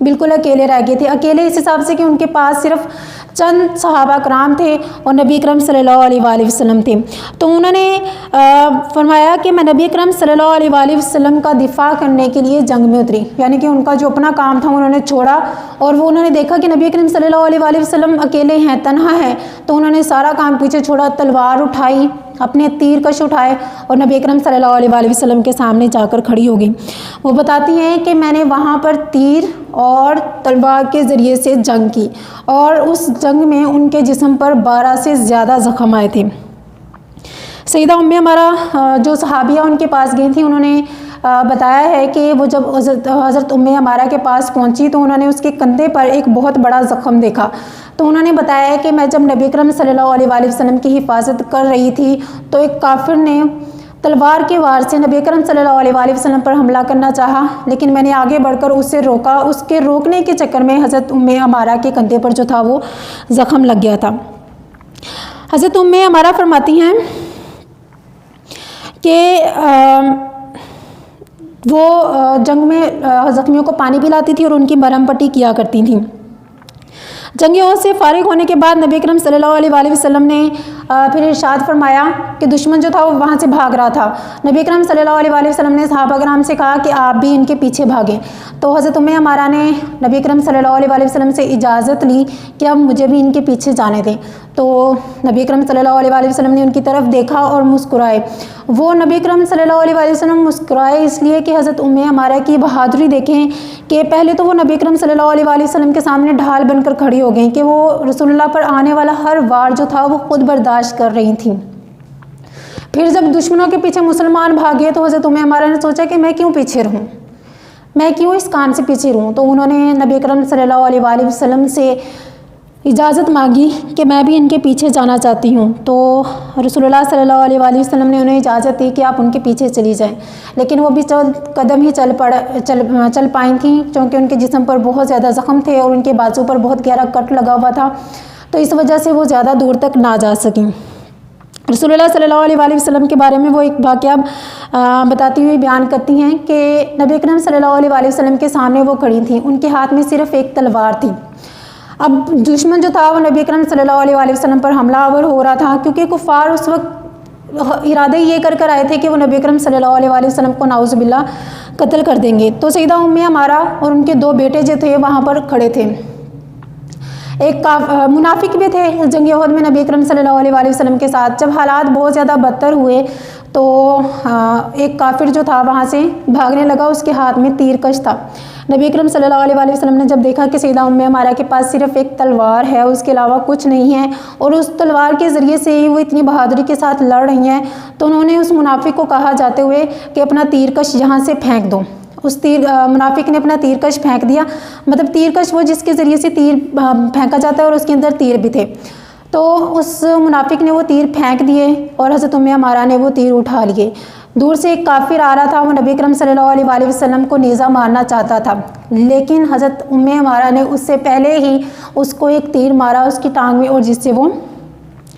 بالکل اکیلے رہ گئے تھے. اکیلے اس حساب سے کہ ان کے پاس صرف چند صحابہ کرام تھے اور نبی اکرم صلی اللہ علیہ وآلہ وسلم تھے. تو انہوں نے فرمایا کہ میں نبی اکرم صلی اللہ علیہ وآلہ وسلم کا دفاع کرنے کے لیے جنگ میں اتری. یعنی کہ ان کا جو اپنا کام تھا انہوں نے چھوڑا اور وہ انہوں نے دیکھا کہ نبی اکرم صلی اللہ علیہ وآلہ وسلم اکیلے ہیں, تنہا ہے, تو انہوں نے سارا کام پیچھے چھوڑا, تلوار اٹھائی, اپنے تیر کش اٹھائے اور نبی اکرم صلی اللہ علیہ وآلہ وسلم کے سامنے جا کر کھڑی ہو گئی. وہ بتاتی ہیں کہ میں نے وہاں پر تیر اور تلوار کے ذریعے سے جنگ کی اور اس جنگ میں ان کے جسم پر 12 سے زیادہ زخم آئے تھے. سیدہ ام عمارہ جو صحابیہ ان کے پاس گئی تھیں, انہوں نے بتایا ہے کہ وہ جب حضرت ام عمارہ کے پاس پہنچی تو انہوں نے اس کے کندھے پر ایک بہت بڑا زخم دیکھا. تو انہوں نے بتایا کہ میں جب نبی اکرم صلی اللہ علیہ وآلہ وسلم کی حفاظت کر رہی تھی تو ایک کافر نے تلوار کے وار سے نبی اکرم صلی اللہ علیہ وآلہ وسلم پر حملہ کرنا چاہا, لیکن میں نے آگے بڑھ کر اسے روکا. اس کے روکنے کے چکر میں حضرت ام عمارہ کے کندھے پر جو تھا وہ زخم لگ گیا تھا. حضرت ام عمارہ فرماتی ہیں کہ وہ جنگ میں زخمیوں کو پانی پلاتی تھی اور ان کی مرہم پٹی کیا کرتی تھیں. جنگ احد سے فارغ ہونے کے بعد نبی اکرم صلی اللہ علیہ وآلہ وسلم نے پھر ارشاد فرمایا کہ دشمن جو تھا وہ وہاں سے بھاگ رہا تھا. نبی اکرم صلی اللہ علیہ وآلہ وسلم نے صحابہ کرام سے کہا کہ آپ بھی ان کے پیچھے بھاگیں. تو حضرت ام عمارہ نے نبی اکرم صلی اللہ علیہ وآلہ وسلم سے اجازت لی کہ اب مجھے بھی ان کے پیچھے جانے دیں. تو نبی اکرم صلی اللہ علیہ وآلہ وسلم نے ان کی طرف دیکھا اور مسکرائے. وہ نبی اکرم صلی اللہ علیہ وآلہ وسلم مسکرائے اس لیے کہ حضرت ام عمارہ کی بہادری دیکھیں کہ پہلے تو وہ نبی اکرم صلی اللہ علیہ وآلہ وسلم کے سامنے ڈھال بن کر کھڑی ہو گئیں کہ وہ رسول اللہ پر آنے والا ہر وار جو تھا وہ خود برداشت کر رہی تھیں. پھر جب دشمنوں کے پیچھے مسلمان بھاگے تو حضرت ام عمارہ نے سوچا کہ میں کیوں پیچھے رہوں, میں کیوں اس کام سے پیچھے رہوں. تو انہوں نے نبی اکرم صلی اللہ علیہ وآلہ وسلم سے اجازت مانگی کہ میں بھی ان کے پیچھے جانا چاہتی ہوں. تو رسول اللہ صلی اللہ علیہ وآلہ وسلم نے انہیں اجازت دی کہ آپ ان کے پیچھے چلی جائیں, لیکن وہ بھی چند قدم ہی چل پائیں تھیں کیونکہ ان کے جسم پر بہت زیادہ زخم تھے اور ان کے بازو پر بہت گہرا کٹ لگا ہوا تھا, تو اس وجہ سے وہ زیادہ دور تک نہ جا سکیں. رسول اللہ صلی اللہ علیہ وآلہ وسلم کے بارے میں وہ ایک واقعہ بتاتی ہوئی بیان کرتی ہیں کہ نبی اکرم صلی اللہ علیہ وآلہ وسلم کے سامنے وہ کھڑی تھیں, ان کے ہاتھ میں صرف ایک تلوار تھی. اب دشمن جو تھا وہ نبی اکرم صلی اللہ علیہ وآلہ وسلم پر حملہ آور ہو رہا تھا, کیونکہ کفار اس وقت ارادے یہ کر آئے تھے کہ وہ نبی اکرم صلی اللہ علیہ وآلہ وسلم کو نعوذ باللہ قتل کر دیں گے. تو سیدہ ام عمارہ اور ان کے 2 بیٹے جو تھے وہاں پر کھڑے تھے. ایک منافق بھی تھے جنگ احد میں نبی اکرم صلی اللہ علیہ وآلہ وسلم کے ساتھ. جب حالات بہت زیادہ بدتر ہوئے تو ایک کافر جو تھا وہاں سے بھاگنے لگا, اس کے ہاتھ میں تیر کش تھا. نبی اکرم صلی اللہ علیہ وآلہ وسلم نے جب دیکھا کہ سیدہ ام عمارہ کے پاس صرف ایک تلوار ہے, اس کے علاوہ کچھ نہیں ہے, اور اس تلوار کے ذریعے سے ہی وہ اتنی بہادری کے ساتھ لڑ رہی ہیں, تو انہوں نے اس منافق کو کہا جاتے ہوئے کہ اپنا تیر کش یہاں سے پھینک دو. منافق نے اپنا تیر کش پھینک دیا. مطلب تیر کش وہ جس کے ذریعے سے تیر پھینکا جاتا ہے اور اس کے اندر تیر بھی تھے. تو اس منافق نے وہ تیر پھینک دیے اور حضرت ام عمارہ نے وہ تیر اٹھا لیے. دور سے ایک کافر آ رہا تھا, وہ نبی اکرم صلی اللہ علیہ وآلہ وسلم کو نیزہ مارنا چاہتا تھا, لیکن حضرت ام عمارہ نے اس سے پہلے ہی اس کو ایک تیر مارا اس کی ٹانگ میں, اور جس سے وہ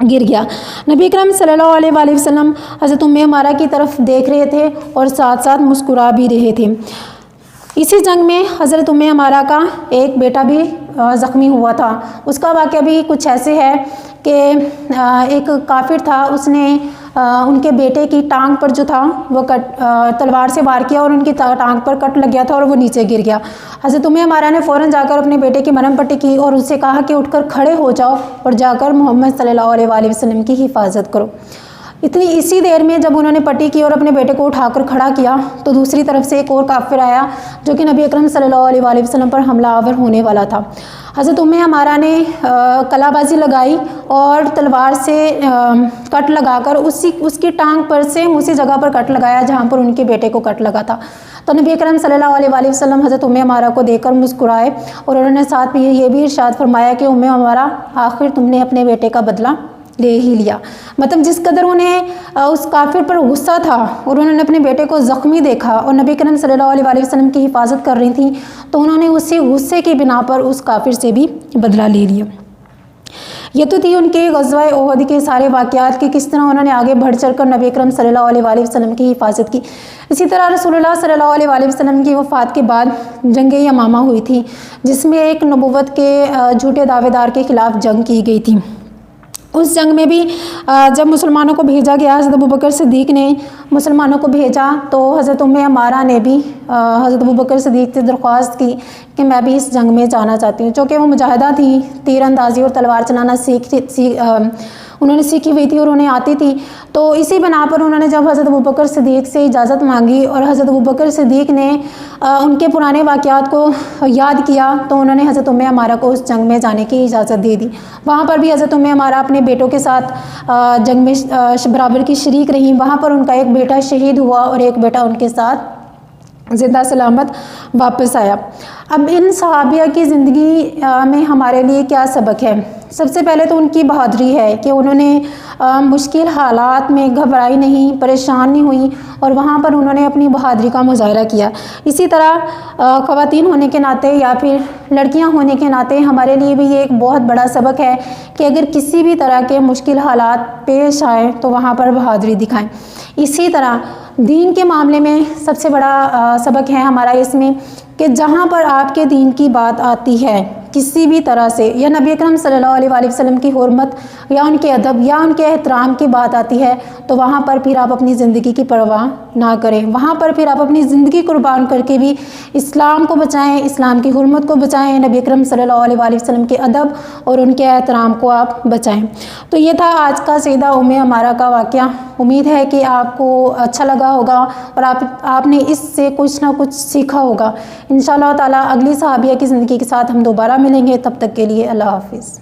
گر گیا. نبی اکرم صلی اللہ علیہ وآلہ وسلم حضرت ام عمارہ کی طرف دیکھ رہے تھے اور ساتھ ساتھ مسکرا بھی رہے تھے. اسی جنگ میں حضرت ام عمارہ کا ایک بیٹا بھی زخمی ہوا تھا. اس کا واقعہ بھی کچھ ایسے ہے کہ ایک کافر تھا, اس نے ان کے بیٹے کی ٹانگ پر جو تھا وہ تلوار سے وار کیا اور ان کی ٹانگ پر کٹ لگ گیا تھا اور وہ نیچے گر گیا. حضرت ام عمارہ نے فوراً جا کر اپنے بیٹے کی مرہم پٹی کی اور اس سے کہا کہ اٹھ کر کھڑے ہو جاؤ اور جا کر محمد صلی اللہ علیہ وآلہ وسلم کی حفاظت کرو. اسی دیر میں جب انہوں نے پٹی کی اور اپنے بیٹے کو اٹھا کر کھڑا کیا تو دوسری طرف سے ایک اور کافر آیا جو کہ نبی اکرم صلی اللہ علیہ وآلہ وسلم پر حملہ آور ہونے والا تھا. حضرت ام عمارہ نے کلا بازی لگائی اور تلوار سے کٹ لگا کر اس کی ٹانگ پر سے اسی جگہ پر کٹ لگایا جہاں پر ان کے بیٹے کو کٹ لگا تھا. تو نبی اکرم صلی اللہ علیہ وآلہ وسلم حضرت ام عمارہ کو دیکھ کر مسکرائے اور انہوں نے ساتھ یہ بھی ارشاد فرمایا کہ ام عمارہ آخر تم نے اپنے بیٹے کا بدلہ لے ہی لیا. مطلب جس قدر انہیں اس کافر پر غصہ تھا اور انہوں نے اپنے بیٹے کو زخمی دیکھا اور نبی کریم صلی اللہ علیہ وآلہ وسلم کی حفاظت کر رہی تھیں تو انہوں نے اسی غصے کی بنا پر اس کافر سے بھی بدلہ لے لیا. یہ تو تھی ان کے غزوہ احد کے سارے واقعات کہ کس طرح انہوں نے آگے بڑھ چڑھ کر نبی اکرم صلی اللہ علیہ وآلہ وسلم کی حفاظت کی۔ اسی طرح رسول اللہ صلی اللہ علیہ وآلہ وسلم کی وفات کے بعد جنگ یمامہ ہوئی تھی، جس میں ایک نبوت کے جھوٹے دعوے دار کے خلاف جنگ کی گئی تھی۔ اس جنگ میں بھی جب مسلمانوں کو بھیجا گیا، حضرت ابوبکر صدیق نے مسلمانوں کو بھیجا، تو حضرت ام عمارہ نے بھی حضرت ابوبکر صدیق سے درخواست کی کہ میں بھی اس جنگ میں جانا چاہتی ہوں، چونکہ وہ مجاہدہ تھی، تیر اندازی اور تلوار چلانا انہوں نے سیکھی ہوئی تھی اور انہیں آتی تھی۔ تو اسی بنا پر انہوں نے جب حضرت ابوبکر صدیق سے اجازت مانگی اور حضرت ابوبکر صدیق نے ان کے پرانے واقعات کو یاد کیا، تو انہوں نے حضرت ام عمارہ کو اس جنگ میں جانے کی اجازت دے دی۔ وہاں پر بھی حضرت ام عمارہ اپنے بیٹوں کے ساتھ جنگ میں برابر کی شریک رہیں۔ وہاں پر ان کا ایک بیٹا شہید ہوا اور ایک بیٹا ان کے ساتھ زندہ سلامت واپس آیا۔ اب ان صحابیہ کی زندگی میں ہمارے لیے کیا سبق ہے؟ سب سے پہلے تو ان کی بہادری ہے کہ انہوں نے مشکل حالات میں گھبرائی نہیں، پریشان نہیں ہوئیں اور وہاں پر انہوں نے اپنی بہادری کا مظاہرہ کیا۔ اسی طرح خواتین ہونے کے ناطے یا پھر لڑکیاں ہونے کے ناطے ہمارے لیے بھی یہ ایک بہت بڑا سبق ہے کہ اگر کسی بھی طرح کے مشکل حالات پیش آئیں تو وہاں پر بہادری دکھائیں۔ اسی طرح دین کے معاملے میں سب سے بڑا سبق ہے ہمارا اس میں کہ جہاں پر آپ کے دین کی بات آتی ہے کسی بھی طرح سے، یا نبی اکرم صلی اللہ علیہ وآلہ وسلم کی حرمت یا ان کے ادب یا ان کے احترام کی بات آتی ہے، تو وہاں پر پھر آپ اپنی زندگی کی پرواہ نہ کریں، وہاں پر پھر آپ اپنی زندگی قربان کر کے بھی اسلام کو بچائیں، اسلام کی حرمت کو بچائیں، نبی اکرم صلی اللہ علیہ وآلہ وسلم کے ادب اور ان کے احترام کو آپ بچائیں۔ تو یہ تھا آج کا سیدہ ام عمارہ کا واقعہ۔ امید ہے کہ آپ کو اچھا لگا ہوگا اور آپ نے اس سے کچھ نہ کچھ سیکھا ہوگا۔ انشاءاللہ تعالیٰ اگلی صحابیہ کی زندگی کے ساتھ ہم دوبارہ ملیں گے، تب تک کے لیے اللہ حافظ۔